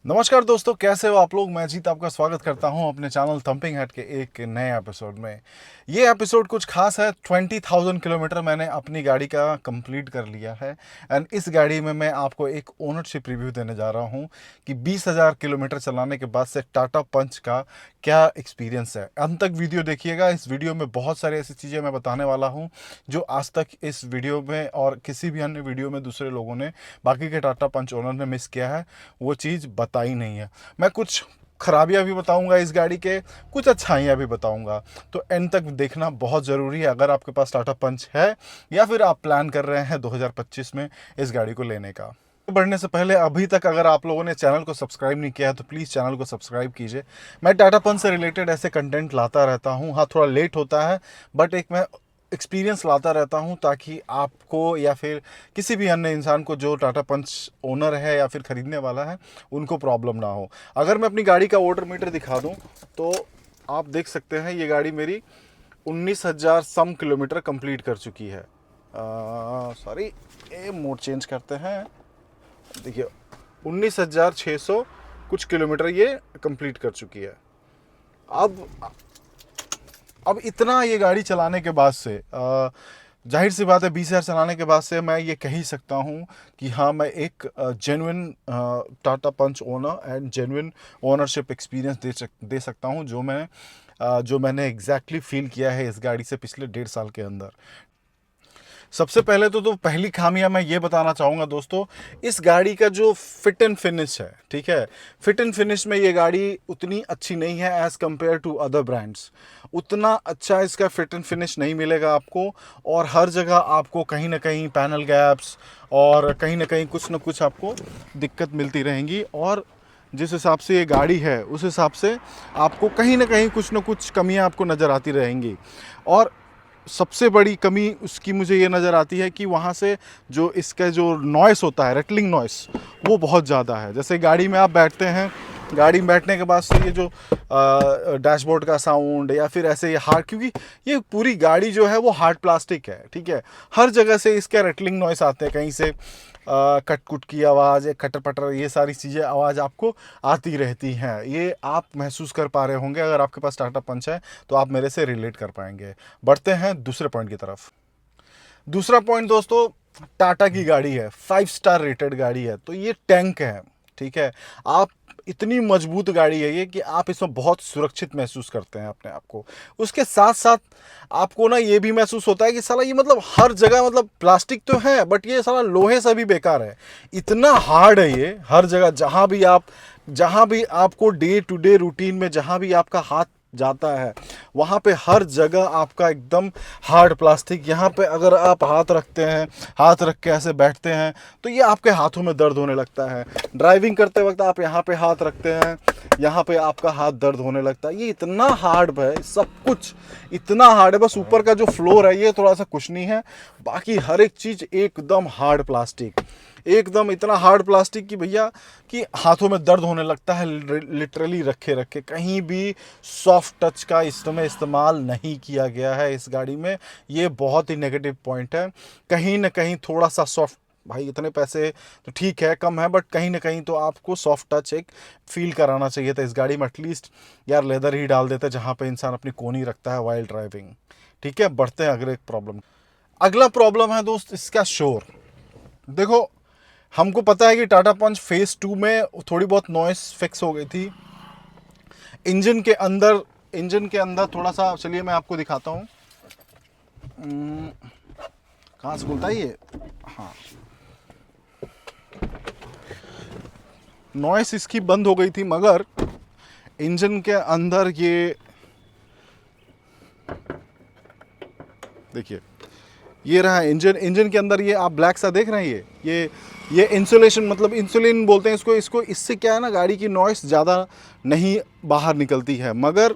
नमस्कार दोस्तों, कैसे हो आप लोग। मैं जीत आपका स्वागत करता हूं अपने चैनल थंपिंग हेड के एक नए एपिसोड में। ये एपिसोड कुछ खास है। 20,000 किलोमीटर मैंने अपनी गाड़ी का कंप्लीट कर लिया है। एंड इस गाड़ी में मैं आपको एक ओनरशिप रिव्यू देने जा रहा हूं कि 20,000 किलोमीटर चलाने के बाद से टाटा पंच का क्या एक्सपीरियंस है। अंत तक वीडियो देखिएगा। इस वीडियो में बहुत सारी ऐसी चीज़ें मैं बताने वाला हूँ जो आज तक इस वीडियो में और किसी भी अन्य वीडियो में दूसरे लोगों ने, बाकी के टाटा पंच ओनर ने मिस किया है। वो चीज़ बताई नहीं है। मैं कुछ खराबियां भी बताऊंगा इस गाड़ी के, कुछ अच्छाइयां भी बताऊंगा। तो एंड तक देखना बहुत ज़रूरी है अगर आपके पास टाटा पंच है या फिर आप प्लान कर रहे हैं 2025 में इस गाड़ी को लेने का। बढ़ने से पहले अभी तक अगर आप लोगों ने चैनल को सब्सक्राइब नहीं किया है तो प्लीज़ चैनल को सब्सक्राइब कीजिए। मैं टाटा पंच से रिलेटेड ऐसे कंटेंट लाता रहता हूँ। हाँ, थोड़ा लेट होता है बट एक मैं एक्सपीरियंस लाता रहता हूँ ताकि आपको या फिर किसी भी अन्य इंसान को जो टाटा पंच ओनर है या फिर ख़रीदने वाला है उनको प्रॉब्लम ना हो। अगर मैं अपनी गाड़ी का वोटर मीटर दिखा दूँ तो आप देख सकते हैं ये गाड़ी मेरी 19,000 सम किलोमीटर कंप्लीट कर चुकी है। सॉरी, ये मोड चेंज करते हैं। देखिए, 19,600 कुछ किलोमीटर ये कंप्लीट कर चुकी है। अब अब इतना ये गाड़ी चलाने के बाद से जाहिर सी बात है 20,000 चलाने के बाद से मैं ये कह ही सकता हूँ कि हाँ, मैं एक genuine Tata Punch owner and genuine ownership experience दे सकता हूँ जो मैंने एग्जैक्टली फील किया है इस गाड़ी से पिछले 1.5 साल के अंदर। सबसे पहले तो पहली खामियां मैं ये बताना चाहूँगा दोस्तों, इस गाड़ी का जो फिट एंड फिनिश है, ठीक है, फिट एंड फिनिश में ये गाड़ी उतनी अच्छी नहीं है as compared to other brands. उतना अच्छा इसका फिट एंड फिनिश नहीं मिलेगा आपको। और हर जगह आपको कहीं ना कहीं पैनल गैप्स और कहीं ना कहीं कुछ ना कुछ आपको दिक्कत मिलती रहेंगी। और जिस हिसाब से ये गाड़ी है उस हिसाब से आपको कहीं ना कुछ कमियां आपको नज़र आती रहेंगी। और सबसे बड़ी कमी उसकी मुझे ये नज़र आती है कि वहाँ से जो इसका जो नॉइस होता है, रेटलिंग नॉइस, वो बहुत ज़्यादा है। जैसे गाड़ी में आप बैठते हैं, गाड़ी में बैठने के बाद से ये जो डैशबोर्ड का साउंड या फिर ऐसे ये हार्ड, क्योंकि ये पूरी गाड़ी जो है वो हार्ड प्लास्टिक है, ठीक है, हर जगह से इसके रेटलिंग नॉइस आते हैं। कहीं से कट कुट की आवाज़, खटर पटर, ये सारी चीज़ें आवाज़ आपको आती रहती हैं। ये आप महसूस कर पा रहे होंगे। अगर आपके पास टाटा पंच है तो आप मेरे से रिलेट कर पाएंगे। बढ़ते हैं दूसरे पॉइंट की तरफ। दूसरा पॉइंट दोस्तों, टाटा की गाड़ी है, 5 स्टार रेटेड गाड़ी है, तो ये टैंक है, ठीक है। आप इतनी मजबूत गाड़ी है ये कि आप इसमें बहुत सुरक्षित महसूस करते हैं अपने आप को। उसके साथ साथ आपको ना ये भी महसूस होता है कि साला ये मतलब हर जगह, मतलब प्लास्टिक तो है बट ये साला लोहे से भी बेकार है। इतना हार्ड है ये, हर जगह जहाँ भी आपको डे टू डे रूटीन में जहाँ भी आपका हाथ जाता है वहाँ पे हर जगह आपका एकदम हार्ड प्लास्टिक। यहाँ पे अगर आप हाथ रखते हैं, हाथ रख के ऐसे बैठते हैं तो ये आपके हाथों में दर्द होने लगता है। ड्राइविंग करते वक्त आप यहाँ पे हाथ रखते हैं, यहाँ पे आपका हाथ दर्द होने लगता है। ये इतना हार्ड है, सब कुछ इतना हार्ड है। बस ऊपर का जो फ्लोर है ये थोड़ा सा कुछ नहीं है, बाकी हर एक चीज़ एकदम हार्ड प्लास्टिक, एकदम इतना हार्ड प्लास्टिक कि भैया कि हाथों में दर्द होने लगता है लिटरली रखे रखे। कहीं भी सॉफ्ट टच का इसमें इस्तेमाल नहीं किया गया है इस गाड़ी में। ये बहुत ही नेगेटिव पॉइंट है। कहीं ना कहीं थोड़ा सा सॉफ्ट, भाई इतने पैसे तो ठीक है, कम है, बट कहीं ना कहीं तो आपको सॉफ्ट टच एक फील कराना चाहिए था इस गाड़ी में। एटलीस्ट यार लेदर ही डाल देते जहाँ पे इंसान अपनी कोनी रखता है वाइल ड्राइविंग। ठीक है, बढ़ते हैं अगले प्रॉब्लम। अगला प्रॉब्लम है दोस्त इसका शोर। देखो, हमको पता है कि टाटा पंच फेज 2 में थोड़ी बहुत नॉइस फिक्स हो गई थी इंजन के अंदर थोड़ा सा। चलिए मैं आपको दिखाता हूँ कहाँ से बोलता है ये। हाँ, नॉइस इसकी बंद हो गई थी मगर इंजन के अंदर ये देखिए, ये रहा इंजन के अंदर, ये आप ब्लैक सा देख रहे हैं, ये इंसुलेशन, मतलब इंसुलिन बोलते हैं इसको। इससे क्या है ना, गाड़ी की नॉइस ज़्यादा नहीं बाहर निकलती है, मगर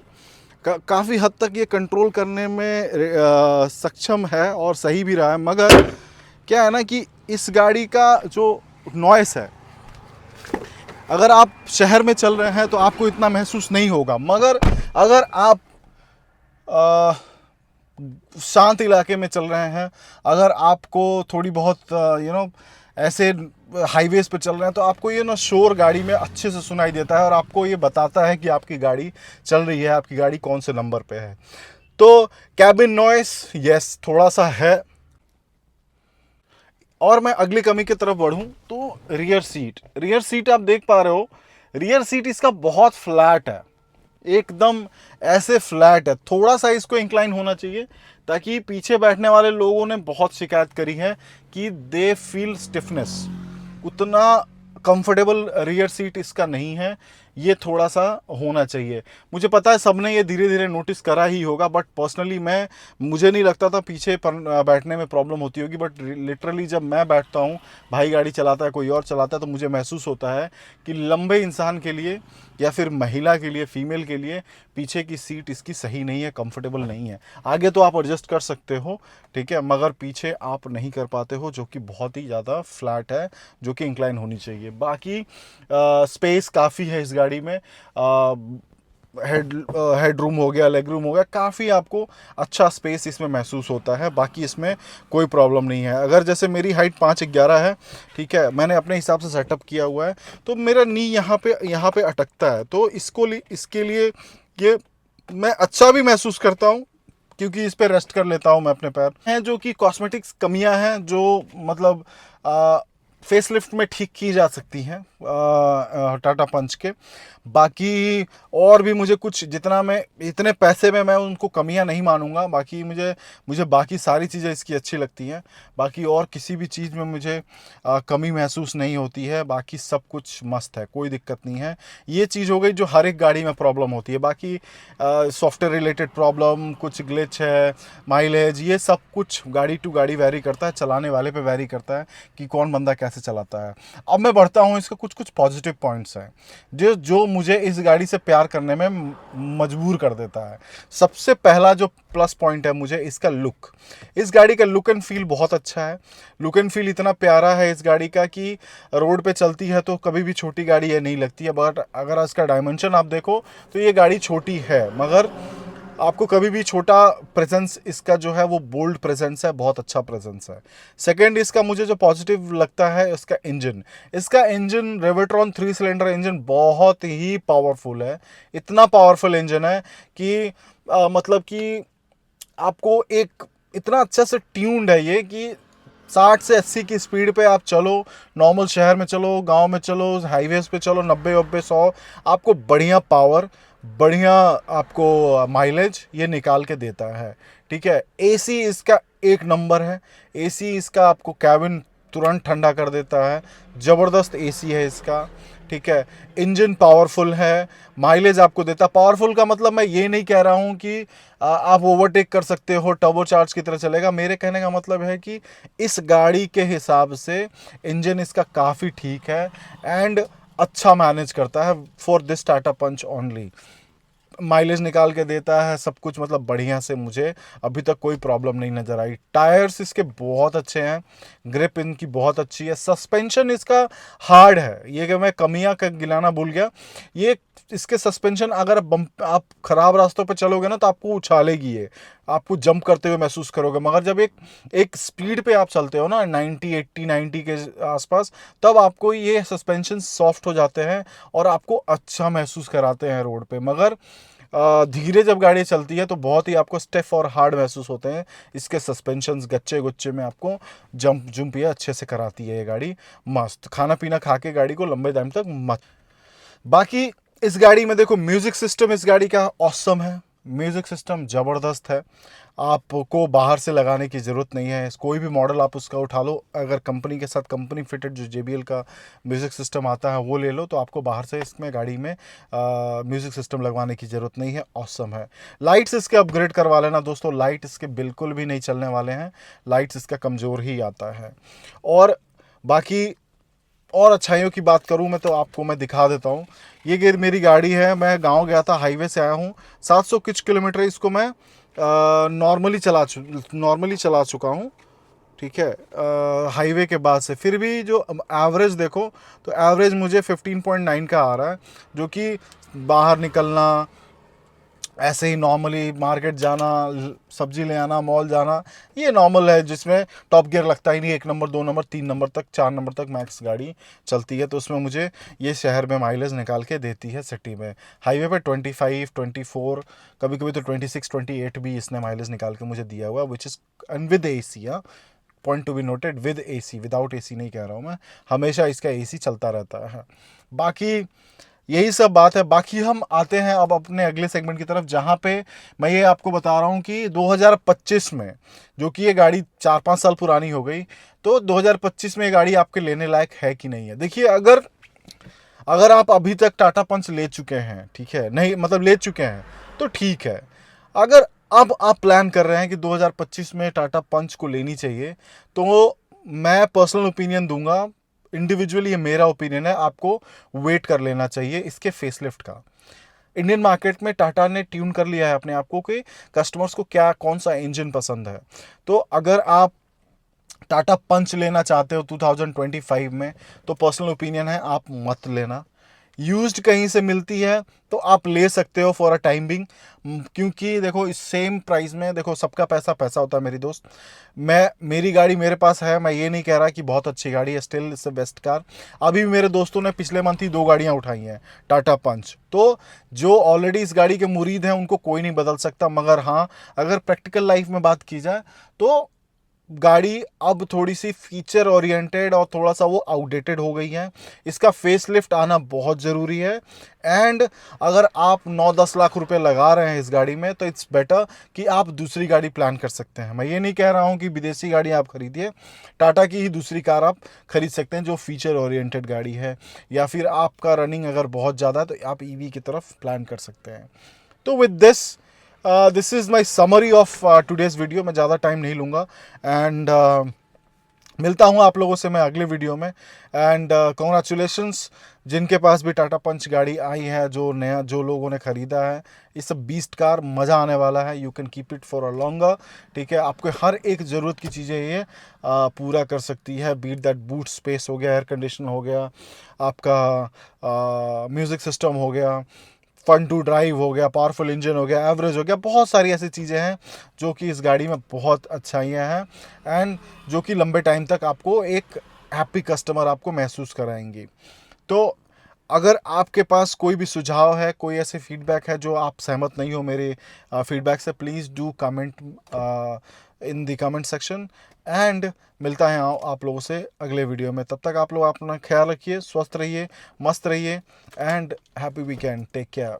काफ़ी हद तक ये कंट्रोल करने में सक्षम है और सही भी रहा है। मगर क्या है ना कि इस गाड़ी का जो नॉइस है, अगर आप शहर में चल रहे हैं तो आपको इतना महसूस नहीं होगा, मगर अगर आप शांत इलाके में चल रहे हैं, अगर आपको थोड़ी बहुत ऐसे हाईवेज पे चल रहे हैं तो आपको ये ना शोर गाड़ी में अच्छे से सुनाई देता है और आपको ये बताता है कि आपकी गाड़ी चल रही है, आपकी गाड़ी कौन से नंबर पे है। तो कैबिन नॉइस यस थोड़ा सा है। और मैं अगली कमी की तरफ बढ़ूं तो रियर सीट आप देख पा रहे हो, रियर सीट इसका बहुत फ्लैट है, एकदम ऐसे फ्लैट है। थोड़ा सा इसको इंक्लाइन होना चाहिए, ताकि पीछे बैठने वाले लोगों ने बहुत शिकायत करी है कि दे फील स्टिफनेस। उतना कंफर्टेबल रियर सीट इसका नहीं है, ये थोड़ा सा होना चाहिए। मुझे पता है सबने ये धीरे धीरे नोटिस करा ही होगा, बट पर्सनली मुझे नहीं लगता था पीछे पर बैठने में प्रॉब्लम होती होगी, बट लिटरली जब मैं बैठता हूँ, भाई गाड़ी चलाता है कोई और चलाता है, तो मुझे महसूस होता है कि लंबे इंसान के लिए या फिर महिला के लिए, फीमेल के लिए पीछे की सीट इसकी सही नहीं है, कंफर्टेबल नहीं है। आगे तो आप एडजस्ट कर सकते हो, ठीक है, मगर पीछे आप नहीं कर पाते हो, जो कि बहुत ही ज़्यादा फ्लैट है, जो कि इंक्लाइन होनी चाहिए। बाकी स्पेस काफ़ी है इस गाड़ी में, हेड रूम हो गया, लेग रूम हो गया, काफ़ी आपको अच्छा स्पेस इसमें महसूस होता है। बाकी इसमें कोई प्रॉब्लम नहीं है। अगर जैसे मेरी हाइट 5'11" है, ठीक है, मैंने अपने हिसाब से सेटअप किया हुआ है, तो मेरा नी यहाँ पे अटकता है, तो इसके लिए ये मैं अच्छा भी महसूस करता हूँ, क्योंकि इस पे रेस्ट कर लेता हूँ मैं अपने पैर हैं। जो कि कॉस्मेटिक्स कमियां हैं जो मतलब फेसलिफ्ट में ठीक की जा सकती हैं टाटा पंच के। बाकी और भी मुझे कुछ, जितना मैं इतने पैसे में मैं उनको कमियां नहीं मानूंगा, बाकी मुझे मुझे बाकी सारी चीज़ें इसकी अच्छी लगती हैं। बाकी और किसी भी चीज़ में मुझे कमी महसूस नहीं होती है। बाकी सब कुछ मस्त है, कोई दिक्कत नहीं है। ये चीज़ हो गई जो हर एक गाड़ी में प्रॉब्लम होती है। बाकी सॉफ्टवेयर रिलेटेड प्रॉब्लम, कुछ ग्लिच है, माइलेज, ये सब कुछ गाड़ी टू गाड़ी वैरी करता है, चलाने वाले पे वैरी करता है कि कौन बंदा कैसे चलाता है। अब मैं बढ़ता हूँ, इसके कुछ कुछ पॉजिटिव पॉइंट्स हैं जो मुझे इस गाड़ी से प्यार करने में मजबूर कर देता है। सबसे पहला जो प्लस पॉइंट है मुझे इसका लुक, इस गाड़ी का लुक एंड फील बहुत अच्छा है। लुक एंड फील इतना प्यारा है इस गाड़ी का कि रोड पे चलती है तो कभी भी छोटी गाड़ी ये नहीं लगती है। बट अगर इसका डायमेंशन आप देखो तो ये गाड़ी छोटी है, मगर आपको कभी भी छोटा प्रेजेंस इसका जो है वो बोल्ड प्रेजेंस है, बहुत अच्छा प्रेजेंस है। सेकंड, इसका मुझे जो पॉजिटिव लगता है इसका इंजन रेवोट्रॉन 3 सिलेंडर इंजन बहुत ही पावरफुल है। इतना पावरफुल इंजन है कि मतलब कि आपको एक इतना अच्छा से ट्यून्ड है ये कि 60 से 80 की स्पीड पे आप चलो, नॉर्मल शहर में चलो, गांव में चलो, हाईवेज पे चलो, 90-90-100 आपको बढ़िया पावर, बढ़िया आपको माइलेज ये निकाल के देता है, ठीक है। एसी इसका एक नंबर है। एसी इसका आपको कैबिन तुरंत ठंडा कर देता है, ज़बरदस्त एसी है इसका, ठीक है। इंजन पावरफुल है, माइलेज आपको देता। पावरफुल का मतलब मैं ये नहीं कह रहा हूँ कि आप ओवरटेक कर सकते हो, टर्बो चार्ज की तरह चलेगा। मेरे कहने का मतलब है कि इस गाड़ी के हिसाब से इंजन इसका काफ़ी ठीक है एंड अच्छा मैनेज करता है for this Tata Punch only. Mileage निकाल के देता है, सब कुछ मतलब बढ़िया से, मुझे अभी तक कोई प्रॉब्लम नहीं नज़र आई। टायर्स इसके बहुत अच्छे हैं, ग्रिप इनकी बहुत अच्छी है। सस्पेंशन इसका हार्ड है, ये कि मैं कमियां का गिलाना भूल गया। ये इसके सस्पेंशन अगर आप ख़राब रास्तों पे चलोगे ना तो आपको उछालेगी, ये आपको जंप करते हुए महसूस करोगे। मगर जब एक स्पीड पे आप चलते हो ना 90-80-90 के आसपास, तब आपको ये सस्पेंशन सॉफ्ट हो जाते हैं और आपको अच्छा महसूस कराते हैं रोड पे। मगर धीरे जब गाड़ी चलती है तो बहुत ही आपको स्टिफ और हार्ड महसूस होते हैं इसके सस्पेंशंस। गच्चे गुच्चे में आपको जंप ये अच्छे से कराती है ये गाड़ी। मस्त खाना पीना खा के गाड़ी को लंबे टाइम तक मत। बाकी इस गाड़ी में देखो, म्यूज़िक सिस्टम इस गाड़ी का ऑसम है, म्यूज़िक सिस्टम ज़बरदस्त है। आपको बाहर से लगाने की ज़रूरत नहीं है। कोई भी मॉडल आप उसका उठा लो, अगर कंपनी के साथ कंपनी फिटेड जो JBL का म्यूज़िक सिस्टम आता है वो ले लो, तो आपको बाहर से इसमें गाड़ी में म्यूज़िक सिस्टम लगवाने की ज़रूरत नहीं है। ऑसम है। लाइट्स इसके अपग्रेड करवा लेना दोस्तों, लाइट इसके बिल्कुल भी नहीं चलने वाले हैं, लाइट्स इसका कमज़ोर ही आता है। और बाकी और अच्छाइयों की बात करूं मैं तो आपको मैं दिखा देता हूं। ये मेरी गाड़ी है, मैं गांव गया था, हाईवे से आया हूं। 700 कुछ किलोमीटर इसको मैं नॉर्मली चला चुका हूं, ठीक है, हाईवे के बाद से। फिर भी जो एवरेज देखो तो एवरेज मुझे 15.9 का आ रहा है, जो कि बाहर निकलना, ऐसे ही नॉर्मली मार्केट जाना, सब्जी ले आना, मॉल जाना, ये नॉर्मल है, जिसमें टॉप गियर लगता ही नहीं। 1 नंबर, 2 नंबर, 3 नंबर तक, 4 नंबर तक मैक्स गाड़ी चलती है। तो उसमें मुझे ये शहर में माइलेज निकाल के देती है। सिटी में हाईवे पे 25, 24, कभी कभी तो 26, 28 भी इसने माइलेज निकाल के मुझे दिया हुआ, which is and with A C. Point to be noted, with AC, without AC नहीं कह रहा हूँ मैं, हमेशा इसका एसी चलता रहता है। बाकी यही सब बात है। बाकी हम आते हैं अब अपने अगले सेगमेंट की तरफ, जहाँ पे मैं ये आपको बता रहा हूँ कि 2025 में, जो कि ये गाड़ी 4-5 साल पुरानी हो गई, तो 2025 में ये गाड़ी आपके लेने लायक है कि नहीं है। देखिए, अगर अगर आप अभी तक टाटा पंच ले चुके हैं, ठीक है, नहीं मतलब ले चुके हैं, तो ठीक है। अगर अब आप प्लान कर रहे हैं कि 2025 में टाटा पंच को लेनी चाहिए, तो मैं पर्सनल ओपिनियन दूंगा, इंडिविजुअली ये मेरा ओपिनियन है, आपको वेट कर लेना चाहिए इसके फेसलिफ्ट का। इंडियन मार्केट में टाटा ने ट्यून कर लिया है अपने आप को कि कस्टमर्स को क्या कौन सा इंजन पसंद है। तो अगर आप टाटा पंच लेना चाहते हो 2025 में, तो पर्सनल ओपिनियन है आप मत लेना। यूज्ड कहीं से मिलती है तो आप ले सकते हो फॉर अ टाइम बिंग, क्योंकि देखो इस सेम प्राइस में, देखो सबका पैसा पैसा होता है मेरी दोस्त। मेरी गाड़ी मेरे पास है, मैं ये नहीं कह रहा कि बहुत अच्छी गाड़ी है, still it's the best car. अभी भी मेरे दोस्तों ने पिछले मंथ ही 2 गाड़ियाँ उठाई हैं टाटा पंच। तो जो ऑलरेडी इस गाड़ी के मुरीद हैं उनको कोई नहीं बदल सकता। मगर हाँ, अगर प्रैक्टिकल लाइफ में बात की जाए, तो गाड़ी अब थोड़ी सी फीचर ओरिएंटेड और थोड़ा सा वो आउटडेटेड हो गई है। इसका फेसलिफ्ट आना बहुत ज़रूरी है। एंड अगर आप 9-10 लाख रुपए लगा रहे हैं इस गाड़ी में, तो इट्स बेटर कि आप दूसरी गाड़ी प्लान कर सकते हैं। मैं ये नहीं कह रहा हूँ कि विदेशी गाड़ी आप खरीदिए, टाटा की ही दूसरी कार आप खरीद सकते हैं जो फीचर ओरिएंटेड गाड़ी है, या फिर आपका रनिंग अगर बहुत ज़्यादा है तो आप ईवी की तरफ प्लान कर सकते हैं। तो with this is my summary of today's video. मैं ज़्यादा टाइम नहीं लूँगा, एंड मिलता हूँ आप लोगों से मैं अगले वीडियो में। एंड कॉन्ग्रेचुलेशंस जिनके पास भी टाटा पंच गाड़ी आई है, जो नया जो लोगों ने ख़रीदा है, इस बीस्ट कार, मज़ा आने वाला है। You can keep it for a longer, ठीक है। आपको हर एक ज़रूरत की चीज़ें ये पूरा कर सकती है। बीट दैट बूट स्पेस हो गया, एयर कंडीशन हो गया, आपका म्यूज़िक सिस्टम हो गया, फन टू ड्राइव हो गया, पावरफुल इंजन हो गया, एवरेज हो गया, बहुत सारी ऐसी चीज़ें हैं जो कि इस गाड़ी में बहुत अच्छाइयाँ हैं, एंड जो कि लंबे टाइम तक आपको एक हैप्पी कस्टमर आपको महसूस कराएंगी। तो अगर आपके पास कोई भी सुझाव है, कोई ऐसे फीडबैक है जो आप सहमत नहीं हो मेरे फीडबैक से, please do comment in the comment section. And मिलता है आप लोगों से अगले वीडियो में। तब तक आप लोग अपना ख्याल रखिए, स्वस्थ रहिए, मस्त रहिए, and happy weekend. Take care.